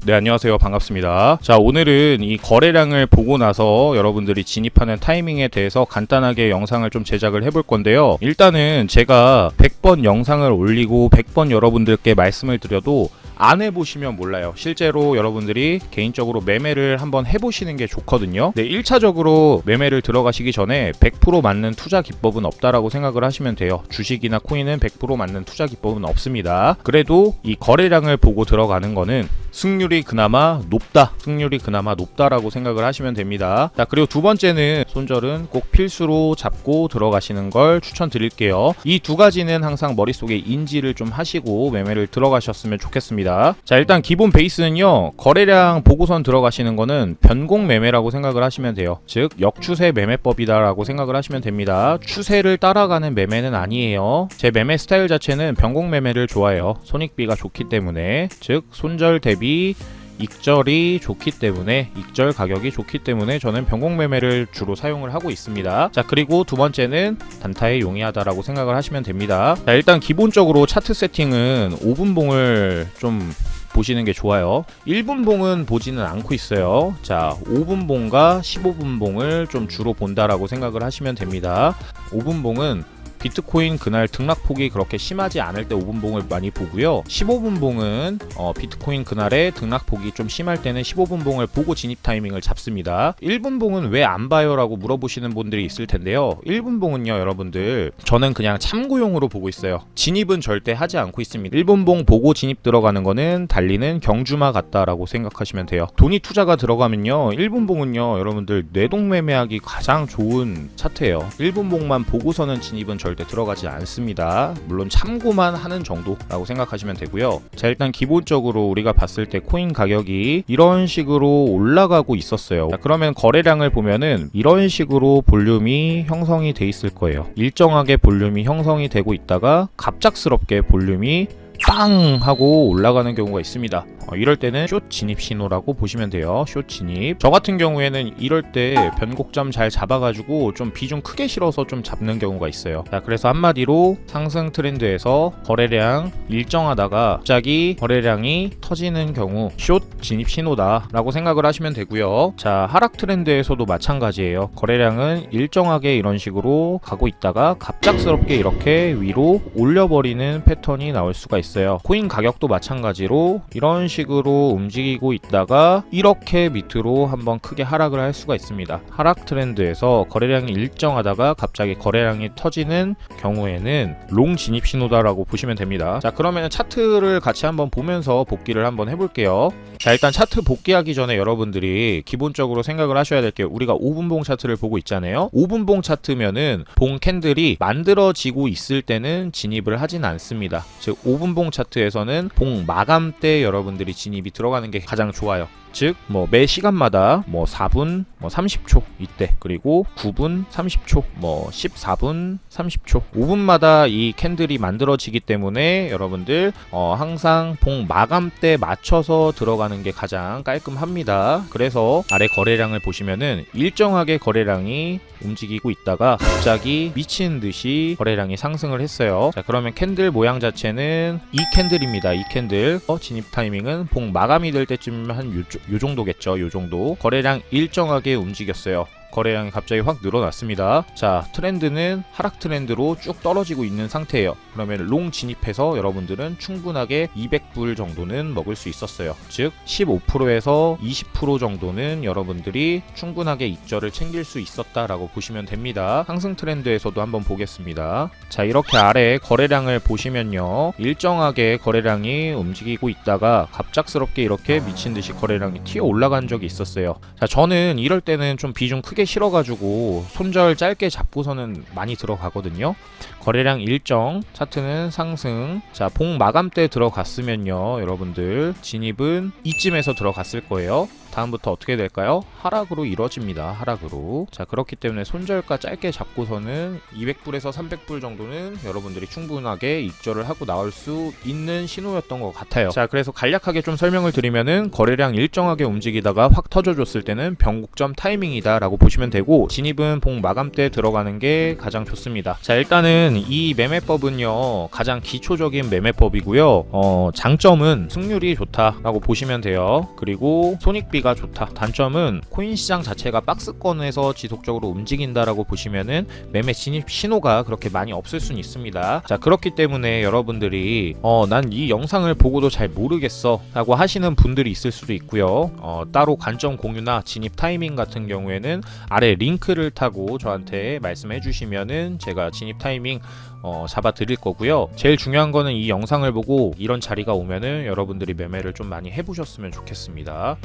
네, 안녕하세요. 반갑습니다. 자, 오늘은 이 거래량을 보고 나서 여러분들이 진입하는 타이밍에 대해서 간단하게 영상을 좀 제작을 해볼 건데요. 일단은 제가 100번 영상을 올리고 100번 여러분들께 말씀을 드려도 안 해보시면 몰라요. 실제로 여러분들이 개인적으로 매매를 한번 해보시는 게 좋거든요. 네, 1차적으로 매매를 들어가시기 전에 100% 맞는 투자 기법은 없다라고 생각을 하시면 돼요. 주식이나 코인은 100% 맞는 투자 기법은 없습니다. 그래도 이 거래량을 보고 들어가는 거는 승률이 그나마 높다라고 생각을 하시면 됩니다. 자, 그리고 두 번째는 손절은 꼭 필수로 잡고 들어가시는 걸 추천드릴게요. 이 두 가지는 항상 머릿속에 인지를 좀 하시고 매매를 들어가셨으면 좋겠습니다. 자, 일단 기본 베이스는요, 거래량 보고선 들어가시는 거는 변곡 매매라고 생각을 하시면 돼요. 즉 역추세 매매법이다라고 생각을 하시면 됩니다. 추세를 따라가는 매매는 아니에요. 제 매매 스타일 자체는 변곡 매매를 좋아해요. 손익비가 좋기 때문에, 즉 손절 대비 익절이 좋기 때문에, 익절 가격이 좋기 때문에 저는 변곡 매매를 주로 사용을 하고 있습니다. 자, 그리고 두 번째는 단타에 용이하다라고 생각을 하시면 됩니다. 자, 일단 기본적으로 차트 세팅은 5분봉을 좀 보시는 게 좋아요. 1분봉은 보지는 않고 있어요. 자, 5분봉과 15분봉을 좀 주로 본다라고 생각을 하시면 됩니다. 5분봉은 비트코인 그날 등락폭이 그렇게 심하지 않을 때 5분봉을 많이 보고요. 15분봉은 비트코인 그날의 등락폭이 좀 심할 때는 15분봉을 보고 진입 타이밍을 잡습니다. 1분봉은 왜 안 봐요? 라고 물어보시는 분들이 있을 텐데요. 1분봉은요, 여러분들, 저는 그냥 참고용으로 보고 있어요. 진입은 절대 하지 않고 있습니다. 1분봉 보고 진입 들어가는 거는 달리는 경주마 같다라고 생각하시면 돼요. 돈이 투자가 들어가면요, 1분봉은요, 여러분들 뇌동매매하기 가장 좋은 차트예요. 1분봉만 보고서는 진입은 절대 들어가지 않습니다. 물론 참고만 하는 정도라고 생각하시면 되고요. 자, 일단 기본적으로 우리가 봤을 때 코인 가격이 이런 식으로 올라가고 있었어요. 자, 그러면 거래량을 보면은 이런 식으로 볼륨이 형성이 돼 있을 거예요. 일정하게 볼륨이 형성이 되고 있다가 갑작스럽게 볼륨이 빵 하고 올라가는 경우가 있습니다. 이럴 때는 숏 진입 신호라고 보시면 돼요. 숏 진입. 저 같은 경우에는 이럴 때 변곡점 잘 잡아가지고 좀 비중 크게 실어서 좀 잡는 경우가 있어요. 자, 그래서 한마디로 상승 트렌드에서 거래량 일정하다가 갑자기 거래량이 터지는 경우 숏 진입 신호다 라고 생각을 하시면 되고요. 자, 하락 트렌드에서도 마찬가지예요. 거래량은 일정하게 이런 식으로 가고 있다가 갑작스럽게 이렇게 위로 올려버리는 패턴이 나올 수가 있어요. 코인 가격도 마찬가지로 이런 식으로 움직이고 있다가 이렇게 밑으로 한번 크게 하락을 할 수가 있습니다. 하락 트렌드에서 거래량이 일정하다가 갑자기 거래량이 터지는 경우에는 롱 진입 신호다라고 보시면 됩니다. 자, 그러면 차트를 같이 한번 보면서 복기를 한번 해볼게요. 자, 일단 차트 복귀하기 전에 여러분들이 기본적으로 생각을 하셔야 될 게, 우리가 5분봉 차트를 보고 있잖아요. 5분봉 차트면은 봉 캔들이 만들어지고 있을 때는 진입을 하진 않습니다. 즉 5분봉 차트에서는 봉 마감 때 여러분들이 진입이 들어가는 게 가장 좋아요. 즉 매 시간마다 4분 30초 이때, 그리고 9분 30초, 14분 30초, 5분마다 이 캔들이 만들어지기 때문에 여러분들 항상 봉 마감 때 맞춰서 들어가는 게 가장 깔끔합니다. 그래서 아래 거래량을 보시면은 일정하게 거래량이 움직이고 있다가 갑자기 미친 듯이 거래량이 상승을 했어요. 자, 그러면 캔들 모양 자체는 이 캔들입니다. 이 캔들 진입 타이밍은 봉 마감이 될 때쯤 한 요 정도겠죠. 요 정도 거래량 일정하게 움직였어요. 거래량이 갑자기 확 늘어났습니다. 자, 트렌드는 하락 트렌드로 쭉 떨어지고 있는 상태예요. 그러면 롱 진입해서 여러분들은 충분하게 200불 정도는 먹을 수 있었어요. 즉 15%에서 20% 정도는 여러분들이 충분하게 익절을 챙길 수 있었다라고 보시면 됩니다. 상승 트렌드에서도 한번 보겠습니다. 자, 이렇게 아래 거래량을 보시면요, 일정하게 거래량이 움직이고 있다가 갑작스럽게 이렇게 미친듯이 거래량이 튀어 올라간 적이 있었어요. 자, 저는 이럴 때는 좀 비중 크게 실어가지고 손절 짧게 잡고서는 많이 들어가거든요. 거래량 일정, 차트는 상승. 자, 봉 마감 때 들어갔으면요, 여러분들 진입은 이쯤에서 들어갔을 거예요. 다음부터 어떻게 될까요? 하락으로 이뤄집니다. 하락으로. 자, 그렇기 때문에 손절가 짧게 잡고서는 200불에서 300불 정도는 여러분들이 충분하게 익절을 하고 나올 수 있는 신호였던 것 같아요. 자, 그래서 간략하게 좀 설명을 드리면은 거래량 일정하게 움직이다가 확 터져줬을 때는 변곡점 타이밍이다 라고 보시면 되고, 진입은 봉 마감 때 들어가는 게 가장 좋습니다. 자, 일단은 이 매매법은요 가장 기초적인 매매법이고요. 장점은 승률이 좋다라고 보시면 돼요. 그리고 손익비가 좋다. 단점은 코인 시장 자체가 박스권에서 지속적으로 움직인다라고 보시면은 매매 진입 신호가 그렇게 많이 없을 수는 있습니다. 자, 그렇기 때문에 여러분들이 난 이 영상을 보고도 잘 모르겠어 라고 하시는 분들이 있을 수도 있고요. 따로 관점 공유나 진입 타이밍 같은 경우에는 아래 링크를 타고 저한테 말씀해 주시면은 제가 진입 타이밍 잡아 드릴 거고요. 제일 중요한 거는 이 영상을 보고 이런 자리가 오면은 여러분들이 매매를 좀 많이 해보셨으면 좋겠습니다.